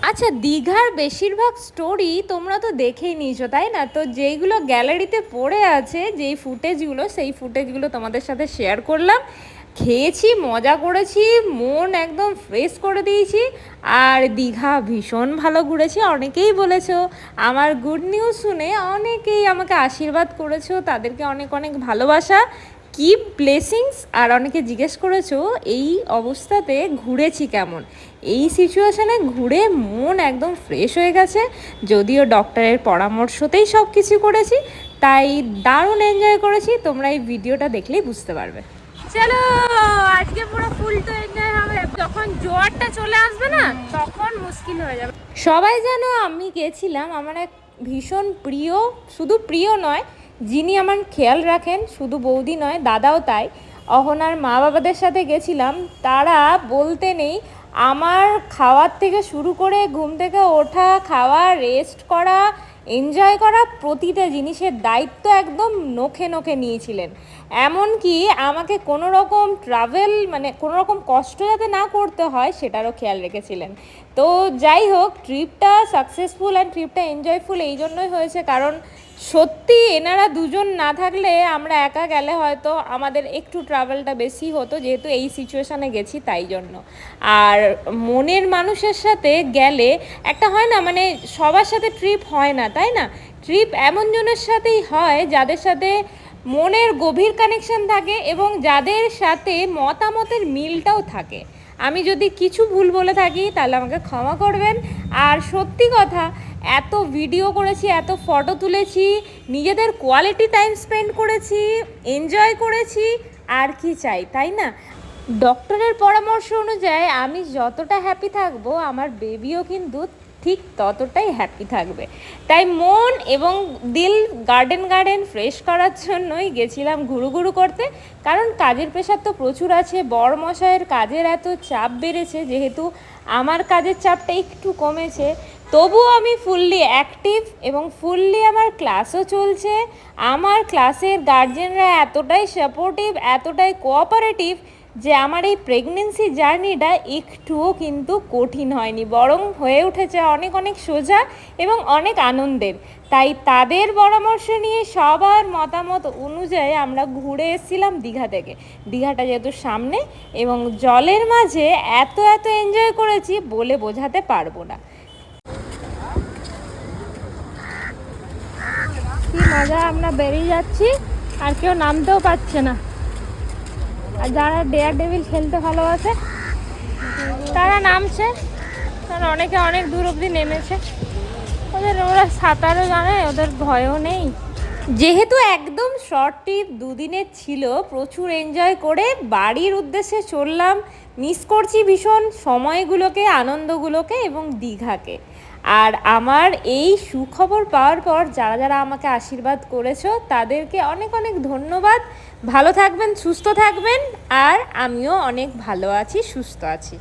আচ্ছা, দীঘার বেশিরভাগ স্টোরি তোমরা তো দেখেই নিয়েছো, তাই না? তো যেইগুলো গ্যালারিতে পড়ে আছে, যেই ফুটেজগুলো, সেই ফুটেজগুলো তোমাদের সাথে শেয়ার করলাম। খেয়েছি, মজা করেছি, মন একদম ফ্রেশ করে দিয়েছি। আর দীঘা ভীষণ ভালো ঘুরেছি। অনেকেই বলেছো, আমার গুড নিউজ শুনে অনেকেই আমাকে আশীর্বাদ করেছো, তাদেরকে অনেক অনেক ভালোবাসা, কি ব্লেসিংস। আর অনেকে জিজ্ঞেস করেছো এই অবস্থাতে ঘুরেছি কেমন। এই সিচুয়েশানে ঘুরে মন একদম ফ্রেশ হয়ে গেছে। যদিও ডক্টরের পরামর্শতেই সব কিছু করেছি, তাই দারুণ এনজয় করেছি। তোমরা এই ভিডিওটা দেখলেই বুঝতে পারবে। চলো, আজকে পুরো ফুল তো এনজয় হবে। যখন জোয়ারটা চলে আসবে না, তখন মুশকিল হয়ে যাবে। সবাই জানো আমি গেছিলাম আমার এক ভীষণ প্রিয়, শুধু প্রিয় নয়, যিনি আমার খেয়াল রাখেন, শুধু বৌদি নয় দাদাও তাই, অহনার মা বাবাদের সাথে গেছিলাম। তারা বলতে নেই, আমার খাওয়ার থেকে শুরু করে ঘুম থেকে ওঠা, খাওয়া, রেস্ট করা, এনজয় করা, প্রতিটা জিনিসের দায়িত্ব একদম নখে নখে নিয়েছিলেন। এমনকি আমাকে কোনো রকম ট্রাভেল মানে কোনো রকম কষ্ট যাতে না করতে হয় সেটারও খেয়াল রেখেছিলেন। তো যাই হোক, ট্রিপটা সাকসেসফুল অ্যান্ড ট্রিপটা এনজয়ফুল এই জন্যই হয়েছে, কারণ সত্যি এনারা দুজন না থাকলে, আমরা একা গেলে হয়তো আমাদের একটু ট্রাভেলটা বেশি হতো, যেহেতু এই সিচুয়েশানে গেছি তাই জন্য। আর মনের মানুষের সাথে গেলে একটা হয় না, মানে সবার সাথে ট্রিপ হয় না, তাই না? ট্রিপ এমন জনের সাথেই হয় যাদের সাথে মনের গভীর কানেকশন থাকে এবং যাদের সাথে মতামতের মিলটাও থাকে। আমি যদি কিছু ভুল বলে থাকি তাহলে আমাকে ক্ষমা করবেন। আর সত্যি কথা, এত ভিডিও করেছি, এত ফটো তুলেছি, নিজেদের কোয়ালিটি টাইম স্পেন্ড করেছি, এনজয় করেছি, আর কি চাই, তাই না? ডক্টরের পরামর্শ অনুযায়ী আমি যতটা হ্যাপি থাকবো, আমার বেবিও কিন্তু ঠিক ততটাই হ্যাপি থাকবে। তাই মন এবং দিল গার্ডেন ফ্রেশ করার জন্যই গেছিলাম ঘুরু করতে। কারণ কাজের প্রেশার তো প্রচুর আছে, বড়মশাইয়ের কাজের এত চাপ বেড়েছে, যেহেতু আমার কাজের চাপটা একটু কমেছে, তবুও আমি ফুললি অ্যাক্টিভ এবং ফুললি আমার ক্লাসও চলছে। আমার ক্লাসের গার্জেনরা এতটাই সাপোর্টিভ, এতটাই কোঅপারেটিভ যে আমার এই প্রেগনেন্সি জার্নিটা একটুও কিন্তু কঠিন হয়নি, বরং হয়ে উঠেছে অনেক অনেক সোজা এবং অনেক আনন্দের। তাই তাদের পরামর্শ নিয়ে, সবার মতামত অনুযায়ী আমরা ঘুরে এসেছিলাম দীঘা থেকে। দীঘাটা যেহেতু সামনে এবং জলের মাঝে এত এনজয় করেছি বলে বোঝাতে পারবো না। কি মজা, আমরা বেরিয়ে যাচ্ছি আর কেউ নামতেও পারছে না। আর যারা ডেয়ার ডেভিল খেলতে ভালোবাসে তারা নামছে, কারণ অনেকে অনেক দূর অবধি নেমেছে। ওরা সাঁতারও জানে, ওদের ভয়ও নেই। যেহেতু একদম শর্ট ট্রিপ, দুদিনের ছিল, প্রচুর এনজয় করে বাড়ির উদ্দেশ্যে চললাম। মিস করছি ভীষণ সময়গুলোকে, আনন্দগুলোকে এবং দীঘাকে। আর আমার এই সুখবর পাওয়ার পর যারা যারা আমাকে আশীর্বাদ করেছো তাদেরকে অনেক অনেক ধন্যবাদ। ভালো থাকবেন, সুস্থ থাকবেন। আর আমিও অনেক ভালো আছি, সুস্থ আছি।